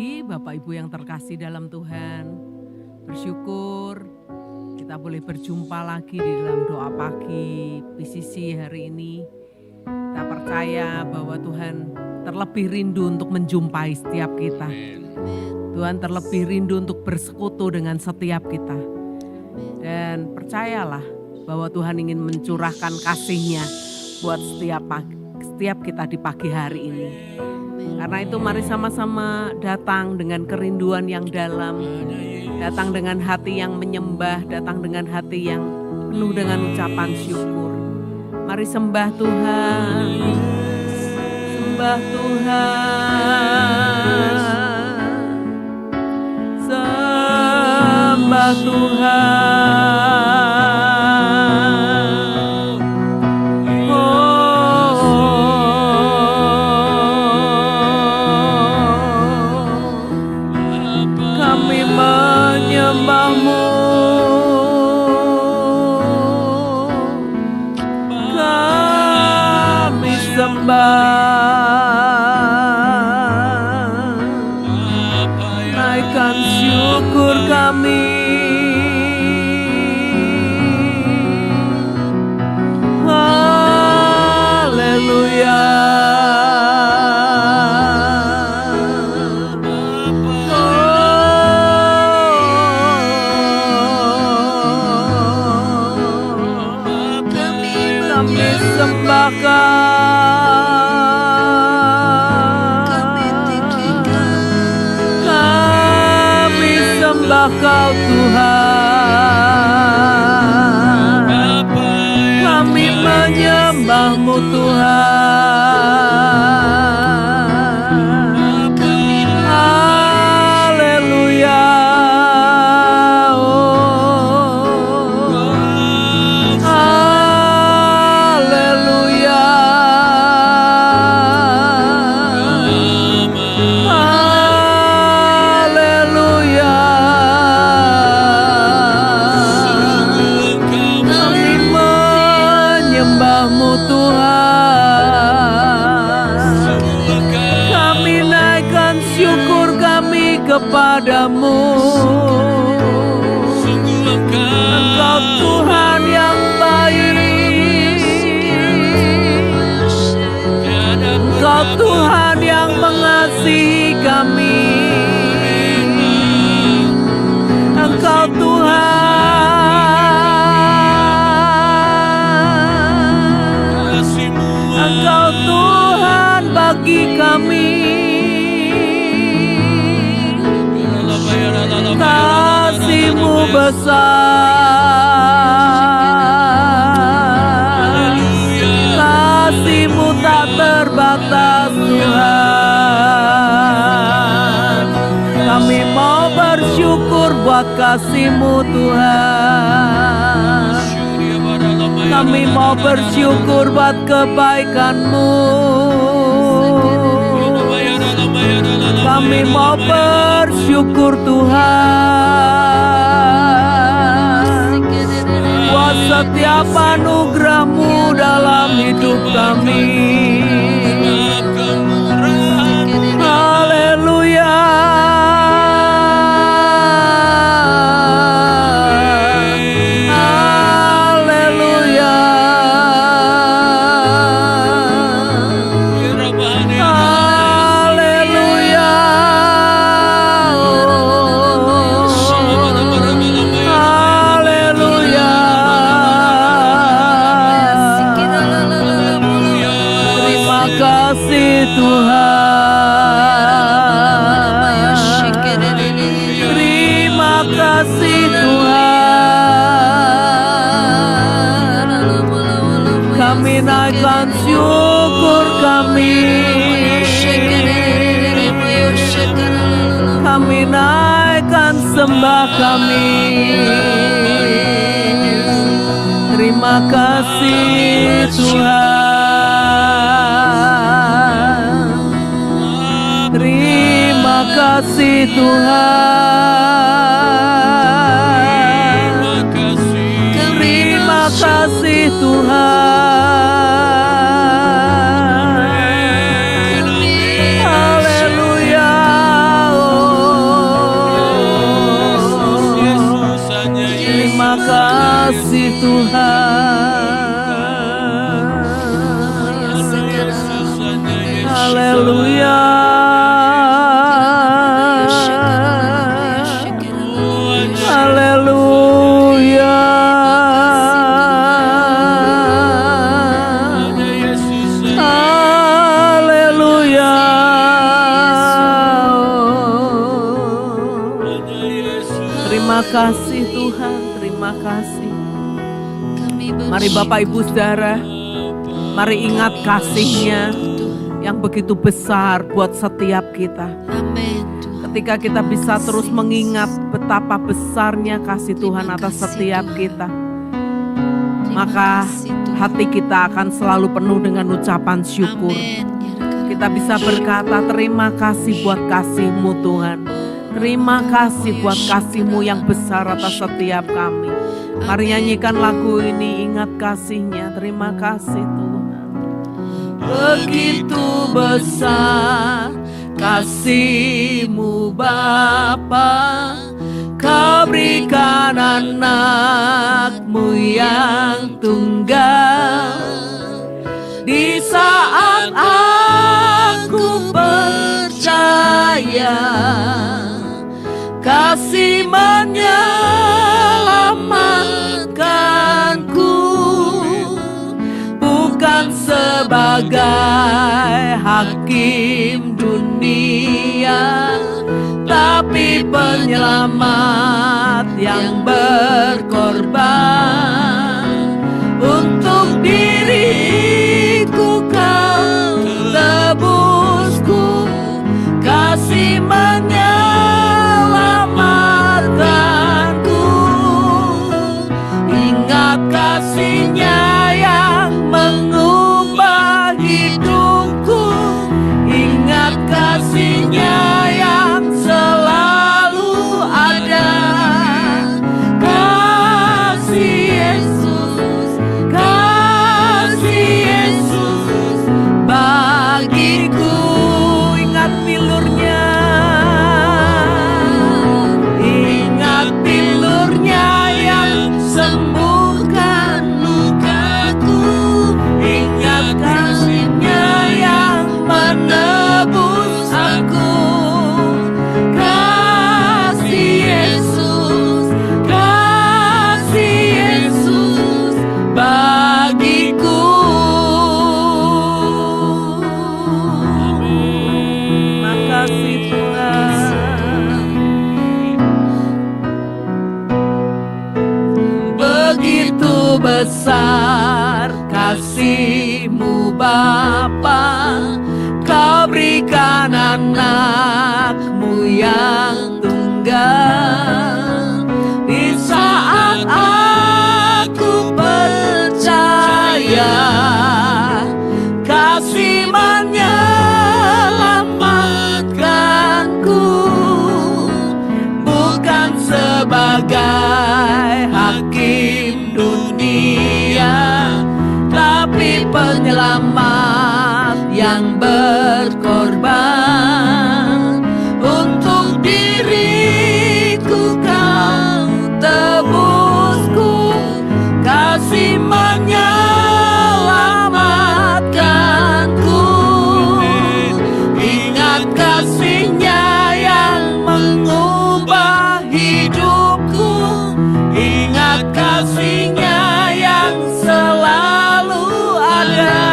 pagi Bapak Ibu yang terkasih dalam Tuhan. Bersyukur kita boleh berjumpa lagi di dalam doa pagi PCC hari ini. Kita percaya bahwa Tuhan terlebih rindu untuk menjumpai setiap kita. Tuhan terlebih rindu untuk bersekutu dengan setiap kita. Dan percayalah bahwa Tuhan ingin mencurahkan kasih-Nya buat setiap kita di pagi hari ini. Karena itu mari sama-sama datang dengan kerinduan yang dalam, datang dengan hati yang menyembah, datang dengan hati yang penuh dengan ucapan syukur. Mari sembah Tuhan, sembah Tuhan, sembah Tuhan. Naikkan syukur kami, haleluya. Kami sembahkan, Kau Tuhan, kami menyembah-Mu Tuhan, haleluya, haleluya, kepadamu. Engkau Tuhan yang baik, Engkau Tuhan yang mengasihi kami, Engkau Tuhan, Engkau Tuhan bagi kami. Kasih-Mu besar, kasih-Mu tak terbatas Tuhan. Kami mau bersyukur buat kasih-Mu Tuhan. Kami mau bersyukur buat kebaikan-Mu. Kami mau bersyukur Tuhan buat setiap anugerah-Mu dalam hidup kami. Haleluya, haleluya, naikkan syukur kami, kami naikkan sembah kami. Terima kasih Tuhan, terima kasih Tuhan, terima kasih Tuhan. Haleluya. Terima kasih Tuhan. Haleluya. Haleluya. Haleluya. Terima kasih Tuhan, terima kasih. Mari Bapak Ibu Saudara, mari ingat kasih-Nya yang begitu besar buat setiap kita. Ketika kita bisa terus mengingat betapa besarnya kasih Tuhan atas setiap kita, maka hati kita akan selalu penuh dengan ucapan syukur. Kita bisa berkata terima kasih buat kasih-Mu Tuhan. Terima kasih buat kasih-Mu yang besar atas setiap kami. Mari nyanyikan lagu ini, ingat kasih-Nya. Terima kasih Tuhan. Begitu besar kasih-Mu Bapa, Kau berikan anak-Mu yang tunggal. Di saat aku percaya, kasih menyelamatkanku, bukan sebagai hakim dunia, tapi penyelamat yang berkorban. Untuk diriku Kau tebusku, kasih menyelamatkanku. Ingat kasih-Nya yang mengubah hidupku. Ingat kasih-Nya yang selalu ada. Kasih Yesus, kasih Yesus bagiku. Ingat pilur-Nya, ingat pilur-Nya yang sembuhkan lukaku. Ingat kasih-Nya yang menebus aku. Kasih Yesus, kasih Yesus bagiku. Terima kasih Tuhan. Begitu besar kasih-Mu Bapa, Kau berikan anak-Mu yang tunggal. Di saat aku percaya, kasih menyelamatkanku, bukan sebagai hakim dunia, tapi penyelamat yang berkorban. Untuk diriku Kau tebusku, kasih menyelamatkanku. Ingat kasih-Nya yang mengubah hidupku. Ingat kasih-Nya yang selalu ada.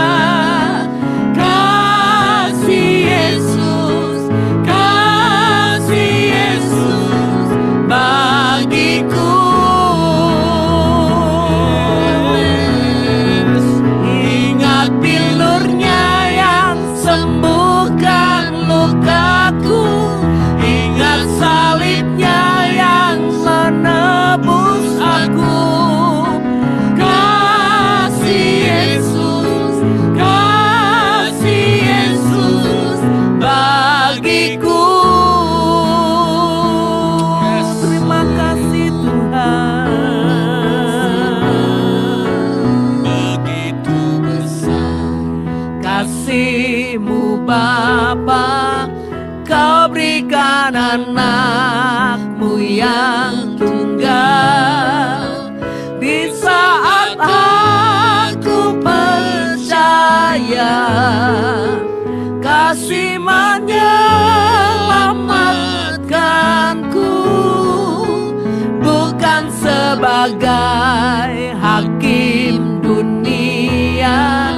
bukan sebagai hakim dunia,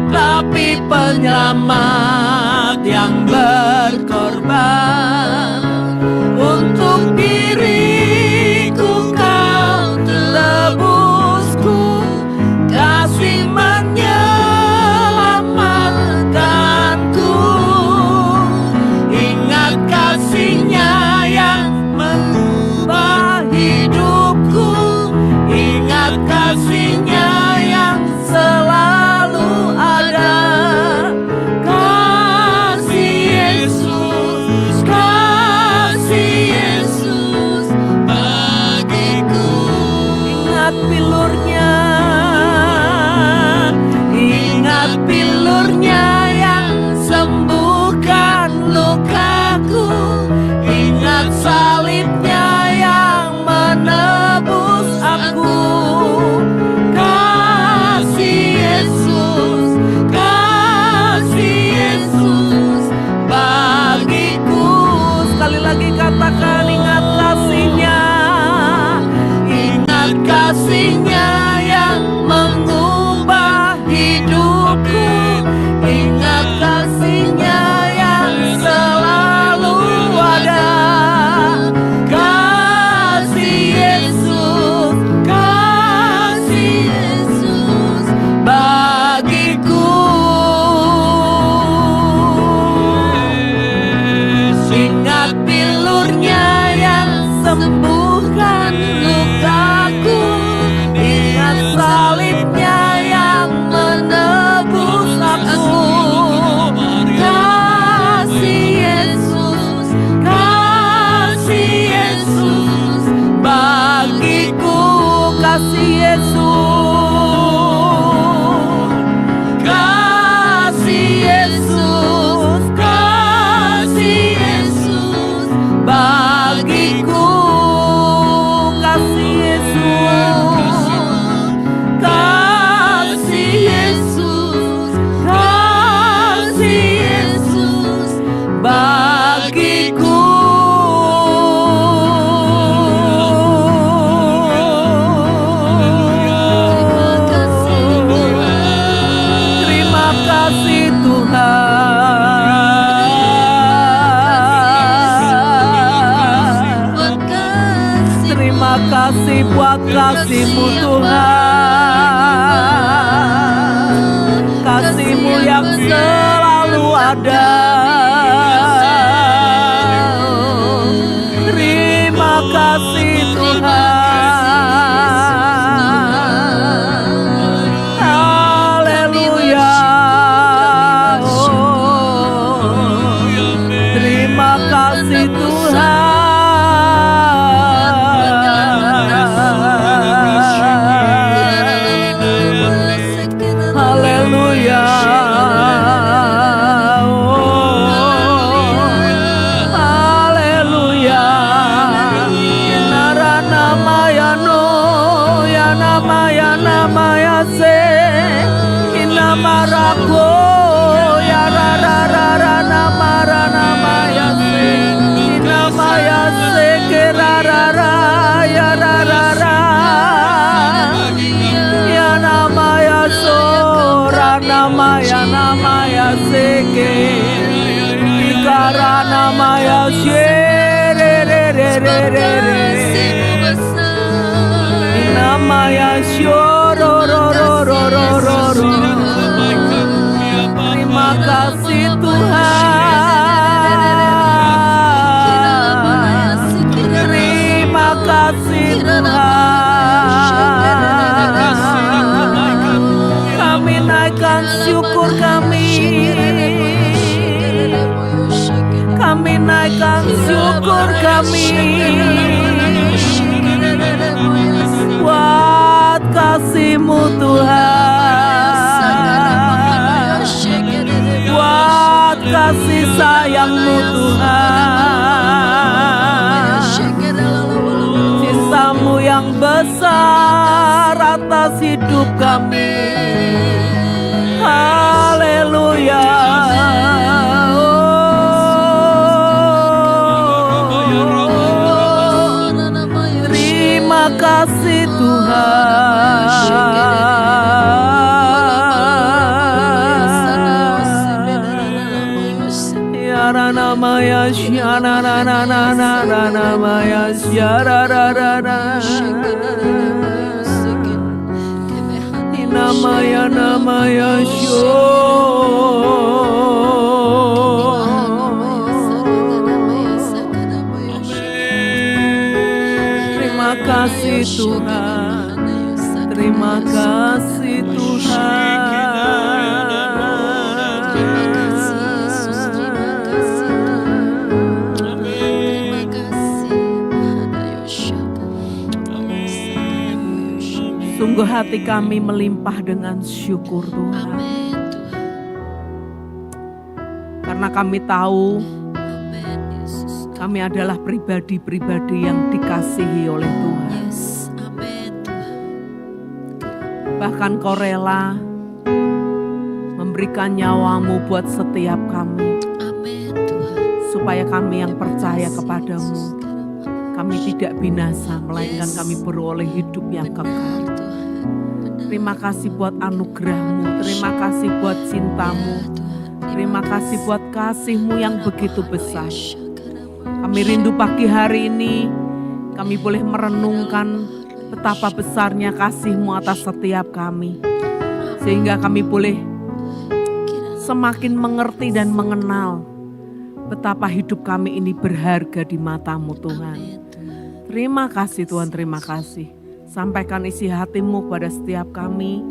tapi penyelamat yang berkorban. Untuk diriku kau tebusku, kasih menyelamatkanku. Ingat kasih-Nya yang mengubah hidupku, ingat kasih-Nya yang selalu ada. Kasih Yesus, kasih Yesus bagiku. Ingat pilur-Nya, ingat pilur-Nya yang sembuhkan lukaku, ingat salib-Nya yang menebus aku. Kasih Yesus, kasih Yesus bagiku. Sekali lagi katakan, ingat kasih-Nya, ingat kasih-Nya yang mengubah hidupku, ingat kasih-Nya yang selalu ada. Kasih Yesus, kasih Yesus bagiku. Ingat pilur-Nya yang sembuhkan lukaku, ingat salib-Nya yang menebus aku. Kasih Yesus, kasih Yesus bagiku. Kasih Yesus, kasih Yesus, kasih Yesus bagiku. Kasih Yesus, kasih Yesus, kasih Yesus bagiku. Terima kasih Tuhan. Terima kasih buat kasih-Mu Tuhan, kasih-Mu yang selalu ada. Terima kasih Tuhan. Haleluya. Terima kasih Tuhan. Haleluya. Haleluya. Narana maya no, ya nama ya nama ya se, inamarako ya ra ra ra ra nama ya se, inama ya se ke ra ra ra ya ra ra ra, ya nama ya so ra nama ya se ke, ikara nama ya she re re re re re re, nama ya sho ro ro ro ro ro ro ro. Terima kasih Tuhan. Terima kasih Tuhan. Kami naikkan syukur kami. Kami naikkan syukur kami buat kasih-Mu Tuhan, buat kasih sayang-Mu Tuhan, sisa-Mu yang besar atas hidup kami. Haleluya. Terima kasih Tuhan. Namaya syana na na na na na namaya syara ra ra ra namaya syo. Terima kasih Tuhan, terima kasih Tuhan. Sungguh hati kami melimpah dengan syukur Tuhan. Karena kami tahu kami adalah pribadi-pribadi yang dikasihi oleh Tuhan. Bahkan Kau rela memberikan nyawa-Mu buat setiap kami. Supaya kami yang percaya kepadamu, kami tidak binasa, melainkan kami beroleh hidup yang kekal. Terima kasih buat anugerah-Mu, terima kasih buat cinta-Mu, terima kasih buat kasih-Mu yang begitu besar. Kami rindu pagi hari ini, kami boleh merenungkan betapa besarnya kasih-Mu atas setiap kami. Sehingga kami boleh semakin mengerti dan mengenal betapa hidup kami ini berharga di mata-Mu Tuhan. Terima kasih Tuhan, terima kasih. Sampaikan isi hati-Mu pada setiap kami,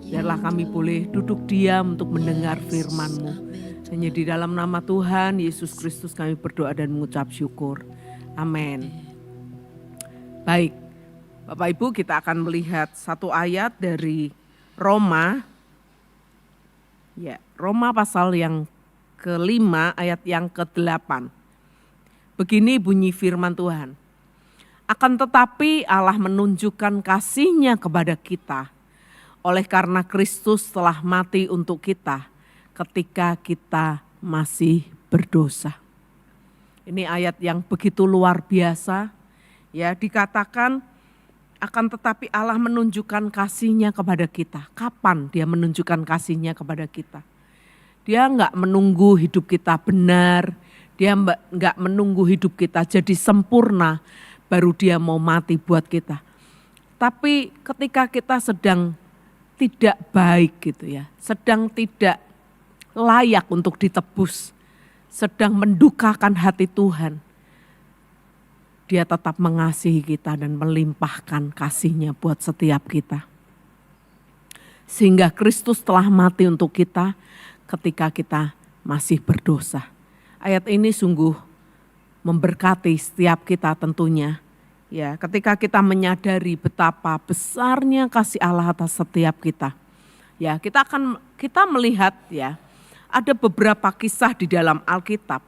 biarlah kami boleh duduk diam untuk mendengar firman-Mu. Hanya di dalam nama Tuhan Yesus Kristus kami berdoa dan mengucap syukur. Amin. Baik, Bapak Ibu, kita akan melihat satu ayat dari Roma. Ya, Roma pasal yang ke-5 ayat yang ke-8. Begini bunyi firman Tuhan. Akan tetapi Allah menunjukkan kasih-Nya kepada kita oleh karena Kristus telah mati untuk kita ketika kita masih berdosa. Ini ayat yang begitu luar biasa. Ya, dikatakan akan tetapi Allah menunjukkan kasih-Nya kepada kita. Kapan Dia menunjukkan kasih-Nya kepada kita? Dia enggak menunggu hidup kita benar, Dia enggak menunggu hidup kita jadi sempurna baru Dia mau mati buat kita. Tapi ketika kita sedang tidak baik gitu ya, sedang tidak layak untuk ditebus, sedang mendukakan hati Tuhan, Dia tetap mengasihi kita dan melimpahkan kasih-Nya buat setiap kita. Sehingga Kristus telah mati untuk kita ketika kita masih berdosa. Ayat ini sungguh memberkati setiap kita tentunya. Ya, ketika kita menyadari betapa besarnya kasih Allah atas setiap kita. Ya, kita melihat ya, ada beberapa kisah di dalam Alkitab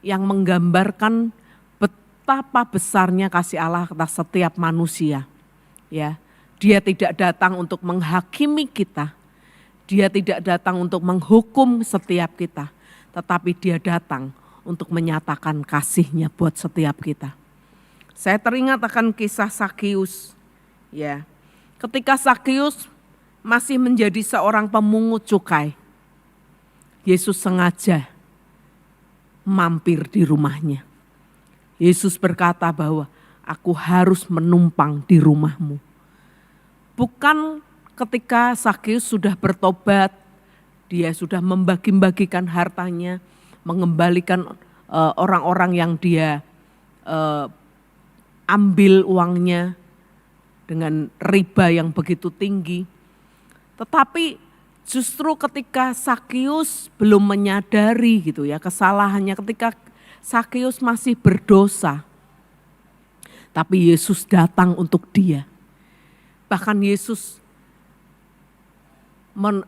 yang menggambarkan betapa besarnya kasih Allah atas setiap manusia. Ya, Dia tidak datang untuk menghakimi kita. Dia tidak datang untuk menghukum setiap kita, tetapi Dia datang untuk menyatakan kasih-Nya buat setiap kita. Saya teringat akan kisah Sakeus. Ya, ketika Sakeus masih menjadi seorang pemungut cukai, Yesus sengaja mampir di rumahnya. Yesus berkata bahwa aku harus menumpang di rumahmu. Bukan ketika Sakeus sudah bertobat, dia sudah membagi-bagikan hartanya, mengembalikan orang-orang yang dia ambil uangnya dengan riba yang begitu tinggi. Tetapi justru ketika Sakeus belum menyadari gitu ya kesalahannya, ketika Sakeus masih berdosa, tapi Yesus datang untuk dia. Bahkan Yesus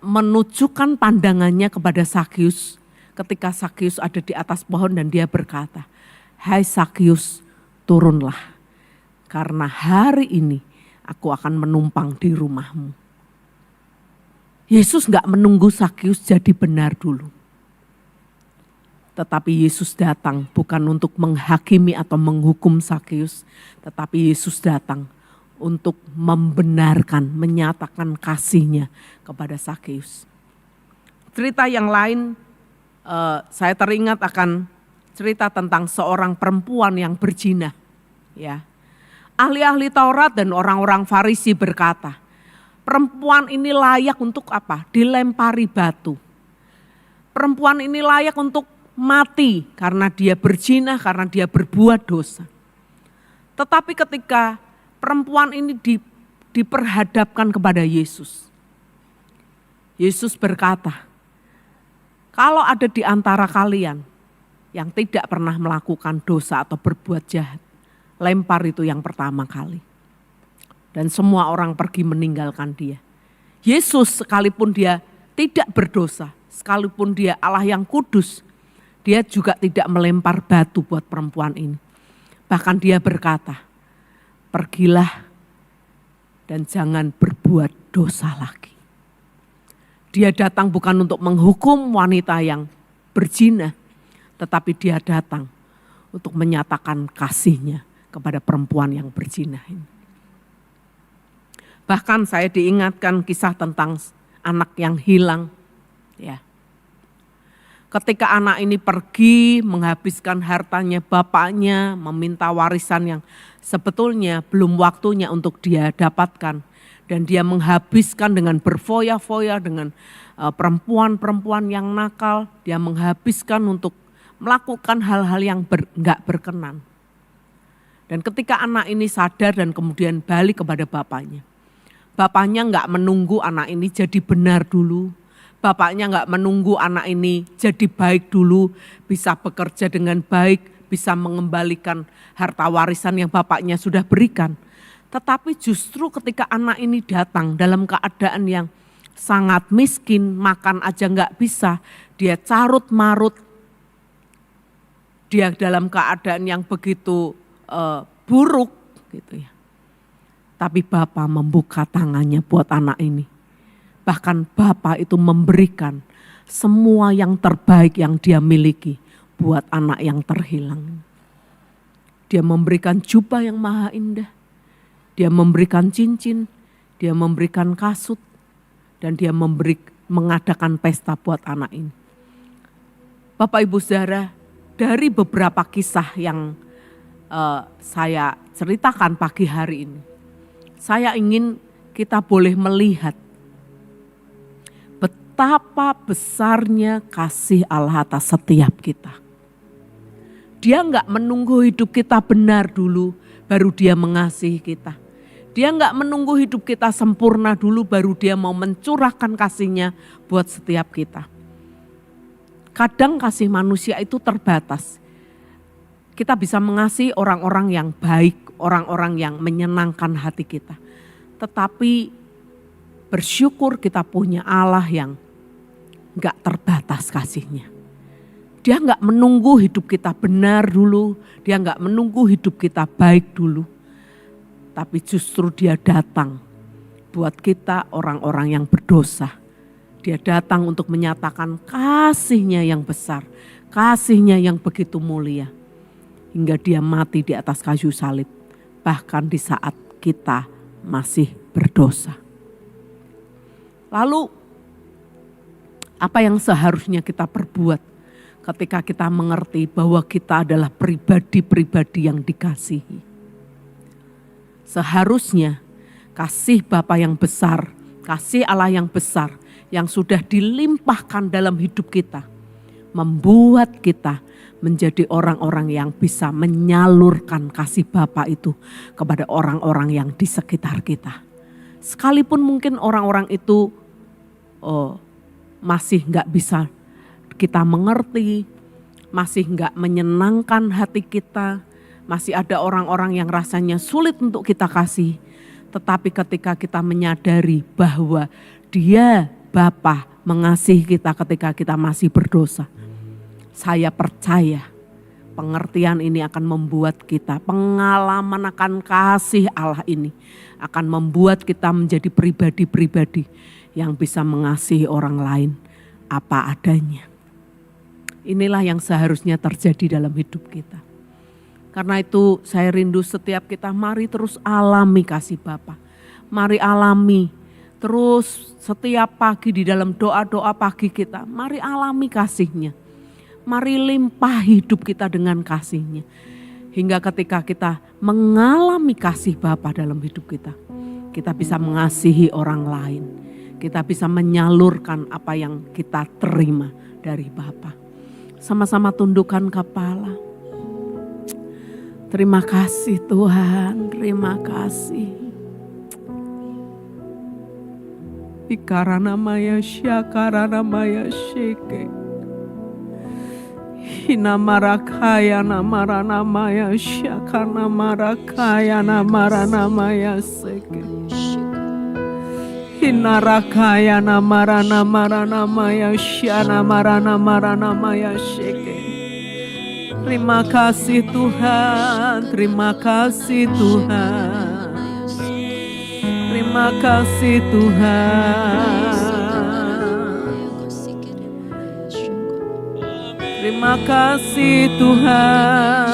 menunjukkan pandangannya kepada Sakeus ketika Sakeus ada di atas pohon dan dia berkata, "Hai Sakeus, turunlah. Karena hari ini aku akan menumpang di rumahmu." Yesus gak menunggu Sakeus jadi benar dulu. Tetapi Yesus datang bukan untuk menghakimi atau menghukum Sakeus. Tetapi Yesus datang untuk membenarkan, menyatakan kasihnya kepada Zakheus. Cerita yang lain, saya teringat akan cerita tentang seorang perempuan yang berzina. Ya, ahli-ahli Taurat dan orang-orang Farisi berkata, perempuan ini layak untuk apa? Dilempari batu. Perempuan ini layak untuk mati karena dia berzina, karena dia berbuat dosa. Tetapi ketika perempuan ini diperhadapkan kepada Yesus, Yesus berkata, kalau ada di antara kalian yang tidak pernah melakukan dosa atau berbuat jahat, lempar itu yang pertama kali. Dan semua orang pergi meninggalkan dia. Yesus sekalipun dia tidak berdosa, sekalipun dia Allah yang kudus, dia juga tidak melempar batu buat perempuan ini. Bahkan dia berkata, pergilah dan jangan berbuat dosa lagi. Dia datang bukan untuk menghukum wanita yang berzina, tetapi dia datang untuk menyatakan kasihnya kepada perempuan yang berzina ini. Bahkan saya diingatkan kisah tentang anak yang hilang. Ya. Ketika anak ini pergi menghabiskan hartanya bapaknya, meminta warisan yang sebetulnya belum waktunya untuk dia dapatkan. Dan dia menghabiskan dengan berfoya-foya dengan perempuan-perempuan yang nakal. Dia menghabiskan untuk melakukan hal-hal yang enggak berkenan. Dan ketika anak ini sadar dan kemudian balik kepada bapaknya. Bapaknya enggak menunggu anak ini jadi benar dulu. Bapaknya enggak menunggu anak ini jadi baik dulu. Bisa bekerja dengan baik, bisa mengembalikan harta warisan yang bapaknya sudah berikan. Tetapi justru ketika anak ini datang dalam keadaan yang sangat miskin, makan aja enggak bisa, dia carut marut, dia dalam keadaan yang begitu buruk gitu ya. Tapi Bapa membuka tangannya buat anak ini. Bahkan Bapa itu memberikan semua yang terbaik yang dia miliki buat anak yang terhilang. Dia memberikan jubah yang maha indah. Dia memberikan cincin, dia memberikan kasut, dan dia mengadakan pesta buat anak ini. Bapak Ibu Saudara, dari beberapa kisah yang saya ceritakan pagi hari ini, saya ingin kita boleh melihat betapa besarnya kasih Allah atas setiap kita. Dia enggak menunggu hidup kita benar dulu, baru dia mengasihi kita. Dia enggak menunggu hidup kita sempurna dulu, baru dia mau mencurahkan kasihnya buat setiap kita. Kadang kasih manusia itu terbatas. Kita bisa mengasihi orang-orang yang baik, orang-orang yang menyenangkan hati kita. Tetapi bersyukur kita punya Allah yang enggak terbatas kasihnya. Dia enggak menunggu hidup kita benar dulu, dia enggak menunggu hidup kita baik dulu. Tapi justru dia datang buat kita orang-orang yang berdosa. Dia datang untuk menyatakan kasihnya yang besar, kasihnya yang begitu mulia. Hingga dia mati di atas kayu salib, bahkan di saat kita masih berdosa. Lalu apa yang seharusnya kita perbuat ketika kita mengerti bahwa kita adalah pribadi-pribadi yang dikasihi? Seharusnya kasih Bapa yang besar, kasih Allah yang besar yang sudah dilimpahkan dalam hidup kita, membuat kita menjadi orang-orang yang bisa menyalurkan kasih Bapa itu kepada orang-orang yang di sekitar kita. Sekalipun mungkin orang-orang itu masih enggak bisa kita mengerti, masih enggak menyenangkan hati kita, masih ada orang-orang yang rasanya sulit untuk kita kasih. Tetapi ketika kita menyadari bahwa Dia Bapa mengasihi kita ketika kita masih berdosa, saya percaya pengertian ini akan membuat kita, pengalaman akan kasih Allah ini akan membuat kita menjadi pribadi-pribadi yang bisa mengasihi orang lain apa adanya. Inilah yang seharusnya terjadi dalam hidup kita. Karena itu saya rindu setiap kita mari terus alami kasih Bapa. Mari alami terus setiap pagi di dalam doa-doa pagi kita. Mari alami kasih-Nya. Mari limpah hidup kita dengan kasih-Nya. Hingga ketika kita mengalami kasih Bapa dalam hidup kita. Kita bisa mengasihi orang lain. Kita bisa menyalurkan apa yang kita terima dari Bapa. Sama-sama tundukkan kepala. Terima kasih Tuhan, terima kasih. Ikarana maya syakarana maya sheke. Hinamarakaya namarana maya syakana marakaya namarana maya seke. Hinarakaya namarana marana maya syana marana marana maya sheke. Terima kasih Tuhan, terima kasih Tuhan. Terima kasih Tuhan. Terima kasih Tuhan.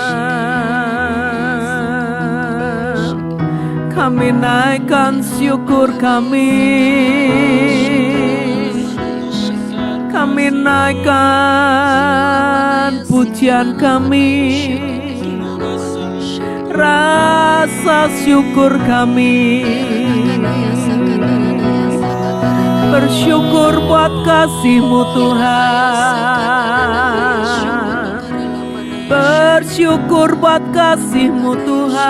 Kami naikkan syukur kami. Kami naikkan pujian kami, rasa syukur kami. Bersyukur buat kasih-Mu Tuhan. Bersyukur buat kasih-Mu Tuhan.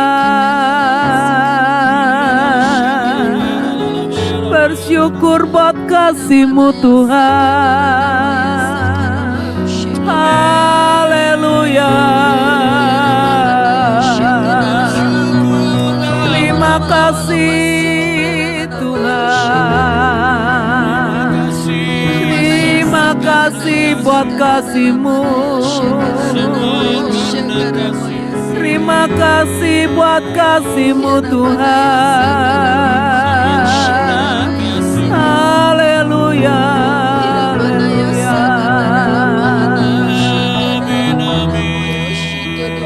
Bersyukur buat kasih-Mu Tuhan. Haleluya. Terima kasih Tuhan. Terima kasih buat kasih-Mu. Terima kasih buat kasih-Mu Tuhan. Haleluya, haleluya.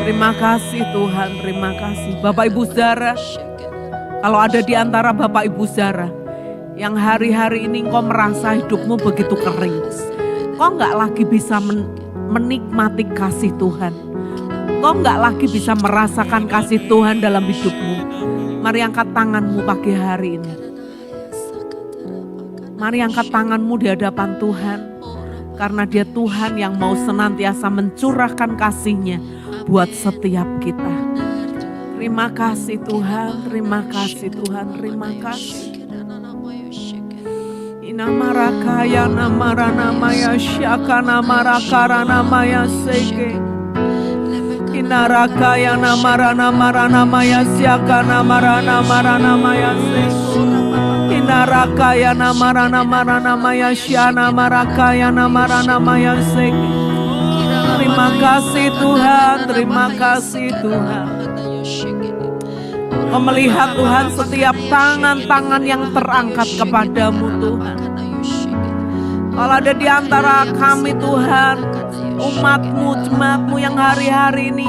Terima kasih Tuhan, terima kasih. Bapak Ibu Saudara, kalau ada di antara Bapak Ibu Saudara yang hari-hari ini engkau merasa hidupmu begitu kering, kau nggak lagi bisa menikmati kasih Tuhan, kau nggak lagi bisa merasakan kasih Tuhan dalam hidupmu, mari angkat tanganmu pagi hari ini. Mari angkat tanganmu di hadapan Tuhan, karena Dia Tuhan yang mau senantiasa mencurahkan kasih-Nya buat setiap kita. Terima kasih Tuhan, terima kasih Tuhan, terima kasih. Inamarakaya namarana maya syakana marakarana maya seke. Inarakaya namarana marana maya syakana marana marana maya seke. Inarakaya namarana marana maya syana marakaya namarana maya seke. Terima kasih Tuhan, terima kasih Tuhan. Kau melihat Tuhan setiap tangan-tangan yang terangkat kepadamu Tuhan. Kalau ada di antara kami Tuhan, umat-Mu, jemaat-Mu yang hari-hari ini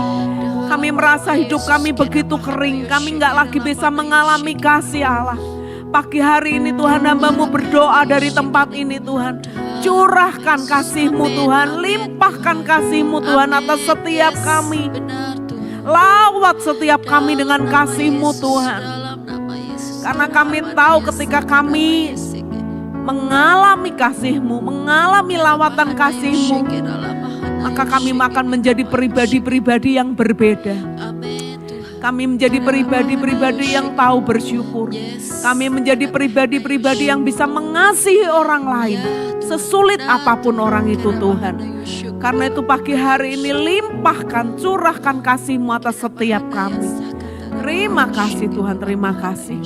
kami merasa hidup kami begitu kering, kami gak lagi bisa mengalami kasih Allah. Pagi hari ini Tuhan, hamba-Mu berdoa dari tempat ini Tuhan. Curahkan kasih-Mu Tuhan, limpahkan kasih-Mu Tuhan atas setiap kami. Lawat setiap kami dengan kasih-Mu Tuhan. Karena kami tahu ketika kami mengalami kasih-Mu, mengalami lawatan kasih-Mu, maka kami akan menjadi pribadi-pribadi yang berbeda. Kami menjadi pribadi-pribadi yang tahu bersyukur. Kami menjadi pribadi-pribadi yang bisa mengasihi orang lain, sesulit apapun orang itu Tuhan. Karena itu pagi hari ini limpahkan, curahkan kasih-Mu atas setiap kami. Terima kasih Tuhan, terima kasih.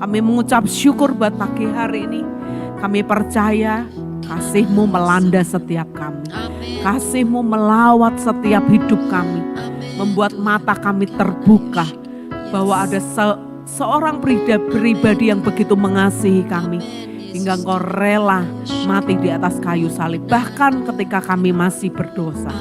Kami mengucap syukur buat pagi hari ini. Kami percaya kasih-Mu melanda setiap kami. Kasih-Mu melawat setiap hidup kami. Membuat mata kami terbuka bahwa ada seorang pribadi yang begitu mengasihi kami. Hingga Engkau rela mati di atas kayu salib. Bahkan ketika kami masih berdosa.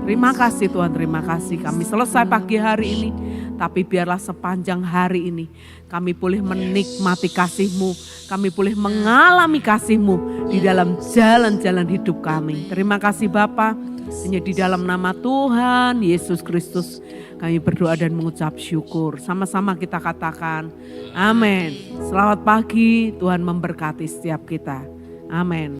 Terima kasih Tuhan, terima kasih. Kami selesai pagi hari ini, tapi biarlah sepanjang hari ini kami boleh menikmati kasih-Mu, kami boleh mengalami kasih-Mu di dalam jalan-jalan hidup kami. Terima kasih Bapa, hanya di dalam nama Tuhan Yesus Kristus kami berdoa dan mengucap syukur. Sama-sama kita katakan amin. Selamat pagi, Tuhan memberkati setiap kita. Amin.